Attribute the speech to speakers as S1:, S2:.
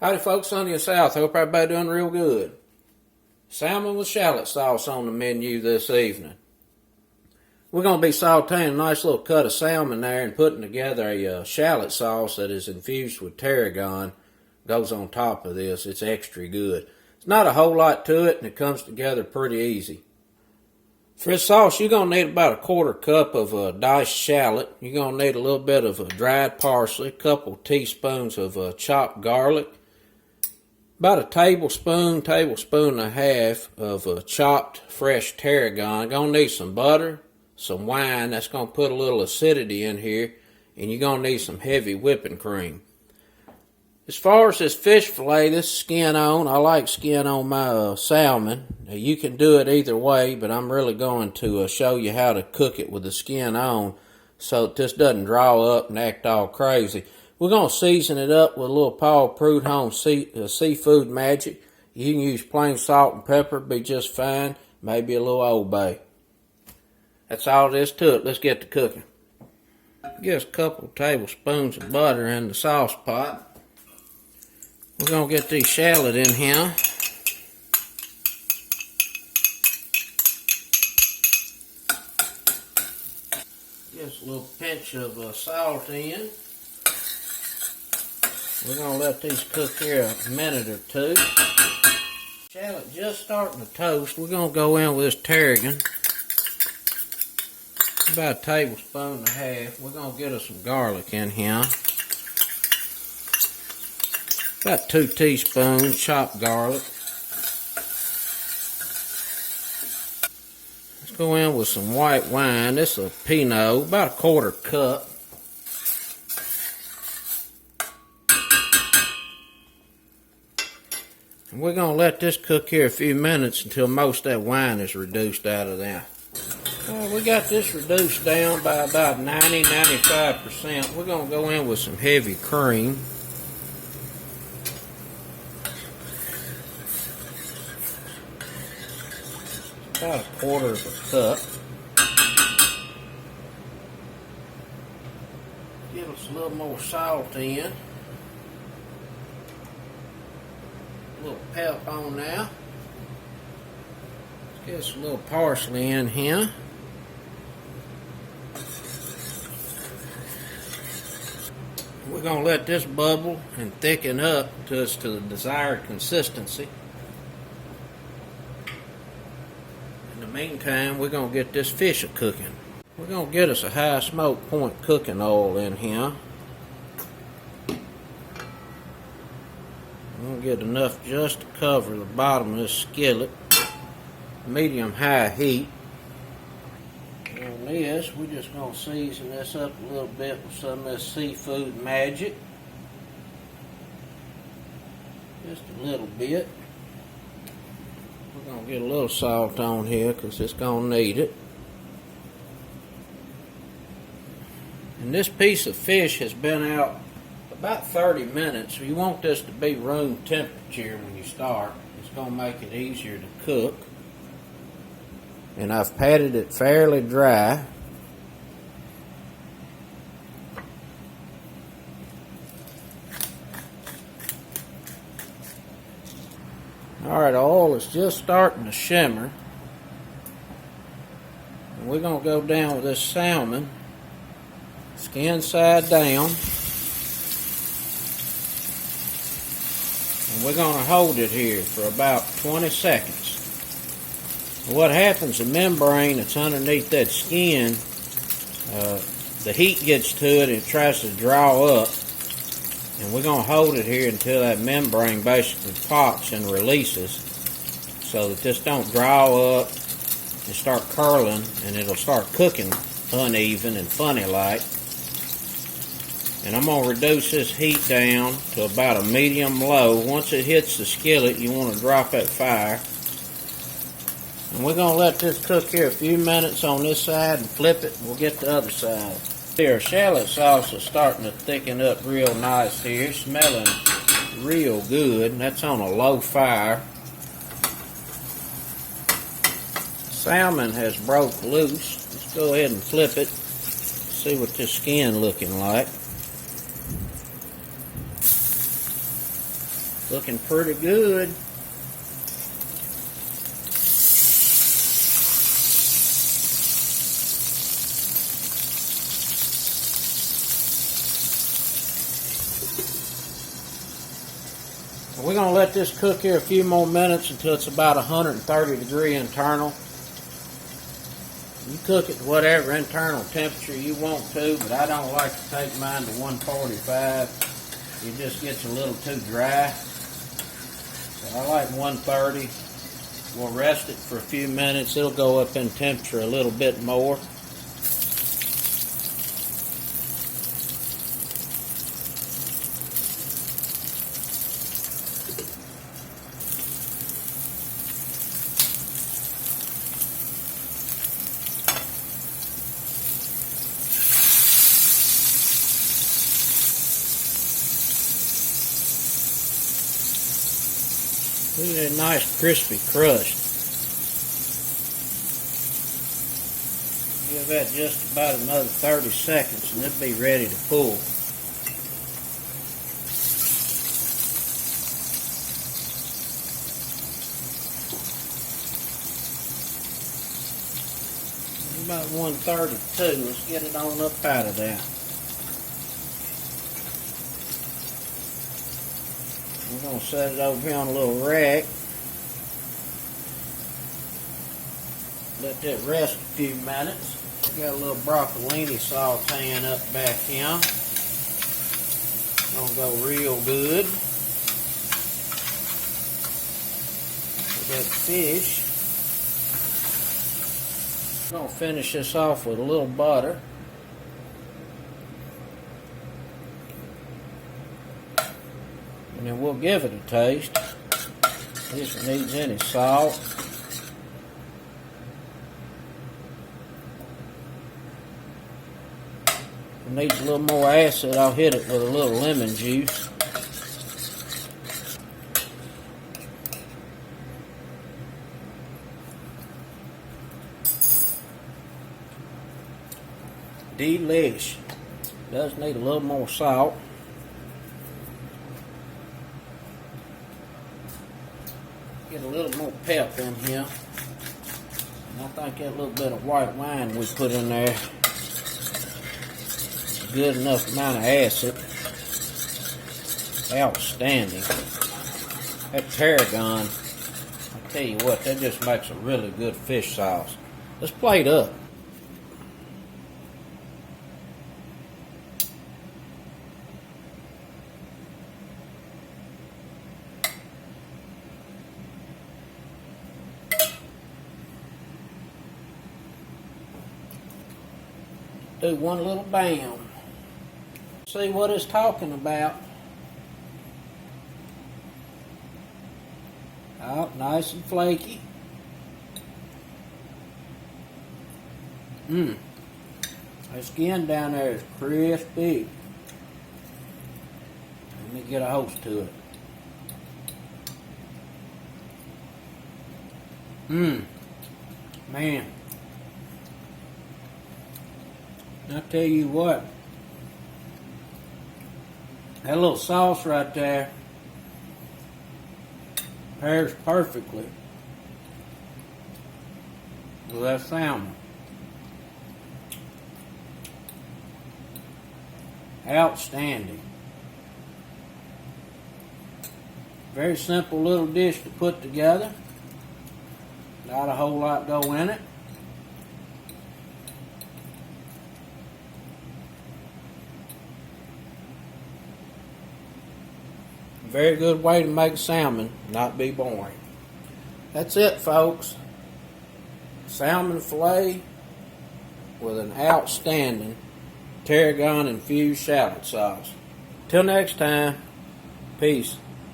S1: Howdy folks, Sunny and South. Hope everybody doing real good. Salmon with shallot sauce on the menu this evening. We're going to be sauteing a nice little cut of salmon there and putting together a shallot sauce that is infused with tarragon. Goes on top of this. It's extra good. It's not a whole lot to it and it comes together pretty easy. For this sauce, you're going to need about a quarter cup of diced shallot. You're going to need a little bit of dried parsley, a couple teaspoons of chopped garlic, about a tablespoon and a half of chopped fresh tarragon. Going to need some butter, some wine. That's going to put a little acidity in here. And you're going to need some heavy whipping cream. As far as this fish fillet, this skin on. I like skin on my salmon. Now, you can do it either way, but I'm really going to show you how to cook it with the skin on so that this doesn't draw up and act all crazy. We're going to season it up with a little Paul Prudhomme seafood magic. You can use plain salt and pepper, be just fine. Maybe a little Old Bay. That's all there is to it. Let's get to cooking. Get us a couple tablespoons of butter in the sauce pot. We're going to get these shallot in here. Just a little pinch of salt in. We're going to let these cook here a minute or two. Shallot just starting to toast. We're going to go in with this tarragon. About a tablespoon and a half. We're going to get us some garlic in here. About 2 teaspoons chopped garlic. Let's go in with some white wine. This is a Pinot, about a quarter cup. And we're going to let this cook here a few minutes until most of that wine is reduced out of there. We got this reduced down by about 90-95%. We're going to go in with some heavy cream. About a quarter of a cup. Give us a little more salt in. A little pep on now. Let's get us a little parsley in here. We're going to let this bubble and thicken up to the desired consistency. In the meantime, we're going to get this fish cooking. We're going to get us a high smoke point cooking oil in here. We're going to get enough just to cover the bottom of this skillet. Medium-high heat. On this, we're just going to season this up a little bit with some of this seafood magic. Just a little bit. We're going to get a little salt on here because it's going to need it. And this piece of fish has been out about 30 minutes. So you want this to be room temperature when you start. It's going to make it easier to cook. And I've patted it fairly dry. Alright, the oil is just starting to shimmer. And we're going to go down with this salmon, skin side down. And we're going to hold it here for about 20 seconds. What happens, the membrane that's underneath that skin, the heat gets to it and it tries to draw up. And we're going to hold it here until that membrane basically pops and releases so that this don't draw up and start curling and it'll start cooking uneven and funny like. And I'm going to reduce this heat down to about a medium low. Once it hits the skillet, you want to drop that fire. And we're going to let this cook here a few minutes on this side and flip it. We'll get the other side. Our shallot sauce is starting to thicken up real nice here. Smelling real good. And that's on a low fire. Salmon has broke loose. Let's go ahead and flip it. See what this skin looking like. Looking pretty good. We're going to let this cook here a few more minutes until it's about 130-degree internal. You cook it to whatever internal temperature you want to, but I don't like to take mine to 145. It just gets a little too dry. So I like 130. We'll rest it for a few minutes. It'll go up in temperature a little bit more. Look at that nice crispy crust. Give that just about another 30 seconds and it'll be ready to pull. About 132. Let's get it on up out of there. We're going to set it over here on a little rack. Let that rest a few minutes. Got a little broccolini sautéing up back here. Gonna go real good with that fish. Gonna finish this off with a little butter. And then we'll give it a taste. If it needs any salt. If it needs a little more acid, I'll hit it with a little lemon juice. Delish. Does need a little more salt. Get a little more pep in here. And I think that little bit of white wine we put in there is a good enough amount of acid. Outstanding. That Tarragon, I tell you what, that just makes a really good fish sauce. Let's plate up. Do one little bam. See what it's talking about. Oh, nice and flaky. That skin down there is crispy. Let me get a host to it. Man. I tell you what, that little sauce right there pairs perfectly with that salmon. Outstanding. Very simple little dish to put together. Not a whole lot go in it. Very good way to make salmon, not be boring. That's it, folks. Salmon filet with an outstanding Tarragon infused shallot sauce. Till next time, peace.